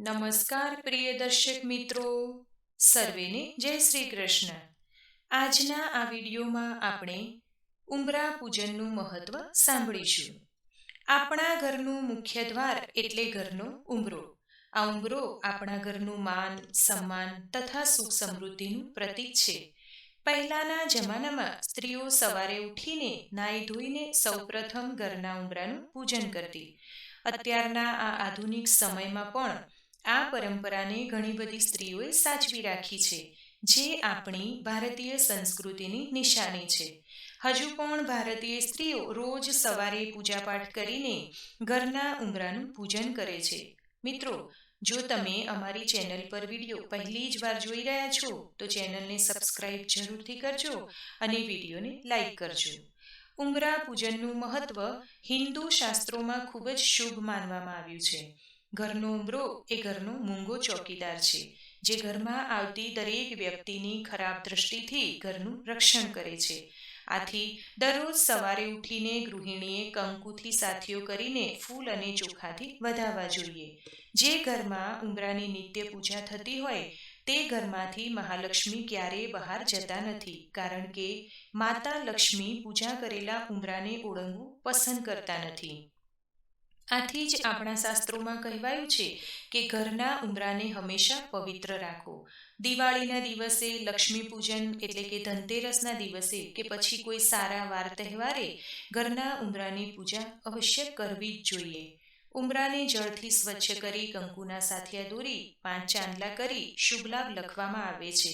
નમસ્કાર પ્રિય દર્શક મિત્રો, સર્વેને જય શ્રી કૃષ્ણ. આજના આ વિડીયોમાં આપણે ઉંબરા પૂજનનું મહત્વ સાંભળીશું. આપણા ઘરનું મુખ્ય દ્વાર એટલે ઘરનો ઉંબરો. આ ઉંબરો આપણા ઘરનું માન, સન્માન તથા સુખ સમૃદ્ધિનું પ્રતીક છે. પહેલાના જમાનામાં સ્ત્રીઓ સવારે ઉઠીને નાઈ ધોઈને સૌપ્રથમ ઘરના ઉંબરાનું પૂજન કરતી. અત્યારના આ આધુનિક સમયમાં પણ આ પરંપરાને ઘણી બધી સ્ત્રીઓએ સાચવી રાખી છે, જે આપણી ભારતીય સંસ્કૃતિની નિશાની છે. હજુ પણ ભારતીય સ્ત્રીઓ રોજ સવારે પૂજાપાઠ કરીને ઘરના ઉંબરાનું પૂજન કરે છે. મિત્રો, જો તમે અમારી ચેનલ પર વિડીયો પહેલી જ વાર જોઈ રહ્યા છો તો ચેનલને સબસ્ક્રાઇબ જરૂરથી કરજો અને વિડીયોને લાઈક કરજો. ઉંબરા પૂજનનું મહત્વ હિન્દુ શાસ્ત્રોમાં ખૂબ જ શુભ માનવામાં આવ્યું છે. ઘરનો ઉંબરો એ ઘરનો મૂંગો ચોકીદાર છે, જે ઘરમાં આવતી દરેક વ્યક્તિની ખરાબ દ્રષ્ટિથી ઘરનું રક્ષણ કરે છે. આથી દરરોજ સવારે ઉઠીને ગૃહિણીએ કંકુથી સાથીઓ કરીને ફૂલ અને ચોખાથી વધાવવા જોઈએ. જે ઘરમાં ઉંબરાની નિત્ય પૂજા થતી હોય તે ઘરમાંથી મહાલક્ષ્મી ક્યારેય બહાર જતા નથી, કારણ કે માતા લક્ષ્મી પૂજા કરેલા ઉંબરાને ઓળંગવું પસંદ કરતા નથી. આથી જ આપણા શાસ્ત્રોમાં કહેવાયું છે કે ઘરના ઉંબરાને હંમેશા પવિત્ર રાખો. દિવાળીના દિવસે, લક્ષ્મી પૂજન એટલે કે ધનતેરસના દિવસે કે પછી કોઈ સારા વાર તહેવારે ઘરના ઉંબરાની પૂજા અવશ્ય કરવી જ જોઈએ. ઉંબરાને જળથી સ્વચ્છ કરી કંકુના સાથિયા દોરી 5 ચાંદલા કરી શુભ લાભ લખવામાં આવે છે.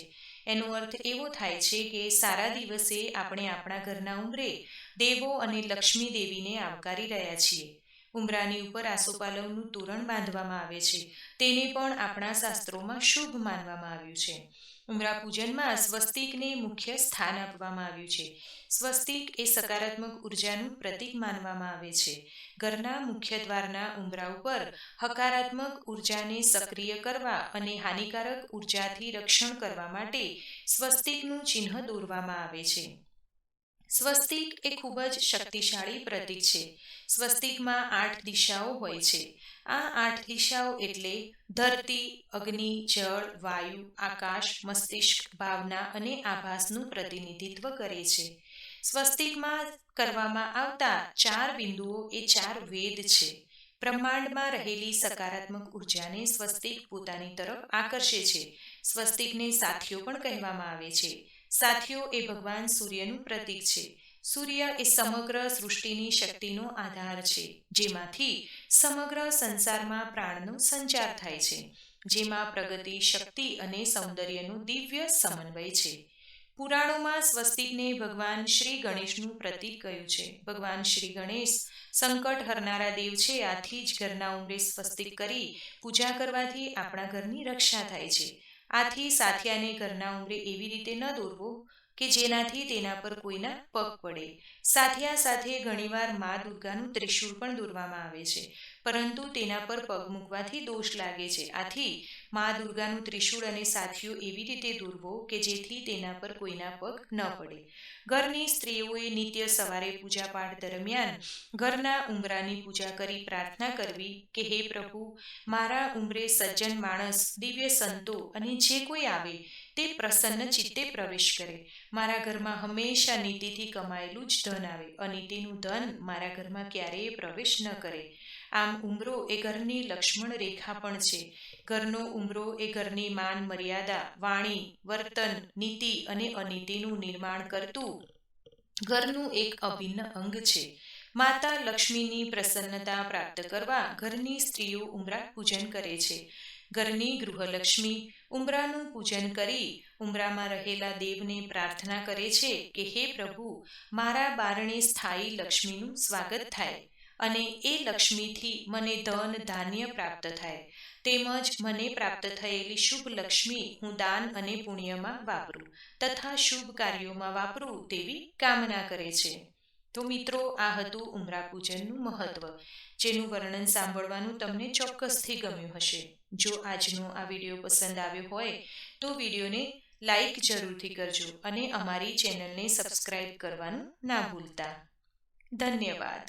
એનો અર્થ એવો થાય છે કે સારા દિવસે આપણે આપણા ઘરના ઉંબરે દેવો અને લક્ષ્મી દેવીને આવકારી રહ્યા છીએ. ઉંબરાની ઉપર આસોપાલવનું તોરણ બાંધવામાં આવે છે. તેને પણ આપણા શાસ્ત્રોમાં શુભ માનવામાં આવ્યું છે. ઉંબરા પૂજનમાં સ્વસ્તિકને મુખ્ય સ્થાન આપવામાં આવ્યું છે. સ્વસ્તિક એ સકારાત્મક ઉર્જાનું પ્રતીક માનવામાં આવે છે. ઘરના મુખ્ય દ્વારના ઉંબરા ઉપર હકારાત્મક ઉર્જાને સક્રિય કરવા અને હાનિકારક ઉર્જાથી રક્ષણ કરવા માટે સ્વસ્તિકનું ચિહ્ન દોરવામાં આવે છે. સ્વસ્તિક એ ખૂબ જ શક્તિશાળી પ્રતીક છે. સ્વસ્તિકમાં 8 દિશાઓ હોય છે. આ 8 દિશાઓ એટલે ધરતી, અગ્નિ, જળ, વાયુ, આકાશ, મસ્તિષ્ક, ભાવના અને આભાસનું પ્રતિનિધિત્વ કરે છે. સ્વસ્તિકમાં કરવામાં આવતા 4 બિંદુઓ એ 4 વેદ છે. બ્રહ્માંડમાં રહેલી સકારાત્મક ઉર્જાને સ્વસ્તિક પોતાની તરફ આકર્ષે છે. સ્વસ્તિકને સાથીઓ પણ કહેવામાં આવે છે. સાથીઓ એ ભગવાન સૂર્યનું પ્રતીક છે. સૂર્ય એ સમગ્ર સૃષ્ટિની શક્તિનો આધાર છે, જેમાંથી સમગ્ર સંસારમાં પ્રાણનો સંચાર થાય છે, જેમાં પ્રગતિ, શક્તિ અને સૌંદર્યનો દિવ્ય સમન્વય છે. પુરાણોમાં સ્વસ્તિકને ભગવાન શ્રી ગણેશનું પ્રતીક કહ્યું છે. ભગવાન શ્રી ગણેશ સંકટ હરનારા દેવ છે. આથી જ ઘરના ઉંબરે સ્વસ્તિક કરી પૂજા કરવાથી આપણા ઘરની રક્ષા થાય છે. આથી સાથિયાને ઘરના ઉંબરે એવી રીતે ન દોરવો કે જેનાથી તેના પર કોઈના પગ પડે. સાથિયા સાથે ઘણીવાર મા દુર્ગાનું ત્રિશૂળ પણ દોરવામાં આવે છે, પરંતુ તેના પર પગ મૂકવાથી દોષ લાગે છે. આથી મા દુર્ગાનું ત્રિશૂળ અને સાથિયો એવી રીતે દોરવો કે જેથી તેના પર કોઈના પગ ન પડે. ઘરની સ્ત્રીઓએ નિત્ય સવારે પૂજાપાઠ દરમિયાન ઘરના ઉંબરાની પૂજા કરી પ્રાર્થના કરવી કે હે પ્રભુ, મારા ઉંબરે સજ્જન માણસ, દિવ્ય સંતો અને જે કોઈ આવે તે પ્રસન્ન ચિત્તે પ્રવેશ કરે. મારા ઘરમાં હંમેશા નીતિથી કમાયેલું જ ધન આવે. અનીતિનું ધન મારા ઘરમાં ક્યારેય પ્રવેશ ન કરે. આમ ઉંબરો એ ઘરની લક્ષ્મણ રેખા પણ છે. ઘરનો ઉંબરો એ ઘરની માન મર્યાદા, વાણી, વર્તન, નીતિ અને અનીતિનું નિર્માણ કરતું ઘરનું એક અભિન્ન અંગ છે. માતા લક્ષ્મીની પ્રસન્નતા પ્રાપ્ત કરવા ઘરની સ્ત્રીઓ ઉંબરા પૂજન કરે છે. ઘરની ગૃહલક્ષ્મી ઉંબરાનું પૂજન કરી ઉંબરામાં રહેલા દેવને પ્રાર્થના કરે છે કે હે પ્રભુ, મારા બારણે સ્થાયી લક્ષ્મીનું સ્વાગત થાય અને એ લક્ષ્મીથી મને ધન ધાન્ય પ્રાપ્ત થાય, તેમજ મને પ્રાપ્ત થયેલી શુભ લક્ષ્મી હું દાન અને પુણ્યમાં વાપરું તથા શુભ કાર્યોમાં વાપરું તેવી કામના કરે છે. તો મિત્રો, આ હતું ઉંબરા પૂજનનું મહત્વ, જેનું વર્ણન સાંભળવાનું તમને ચોક્કસથી ગમ્યું હશે. જો આજનો આ વિડીયો પસંદ આવ્યો હોય તો વિડીયોને લાઈક જરૂરથી કરજો અને અમારી ચેનલને સબસ્ક્રાઇબ કરવાનું ના ભૂલતા. ધન્યવાદ.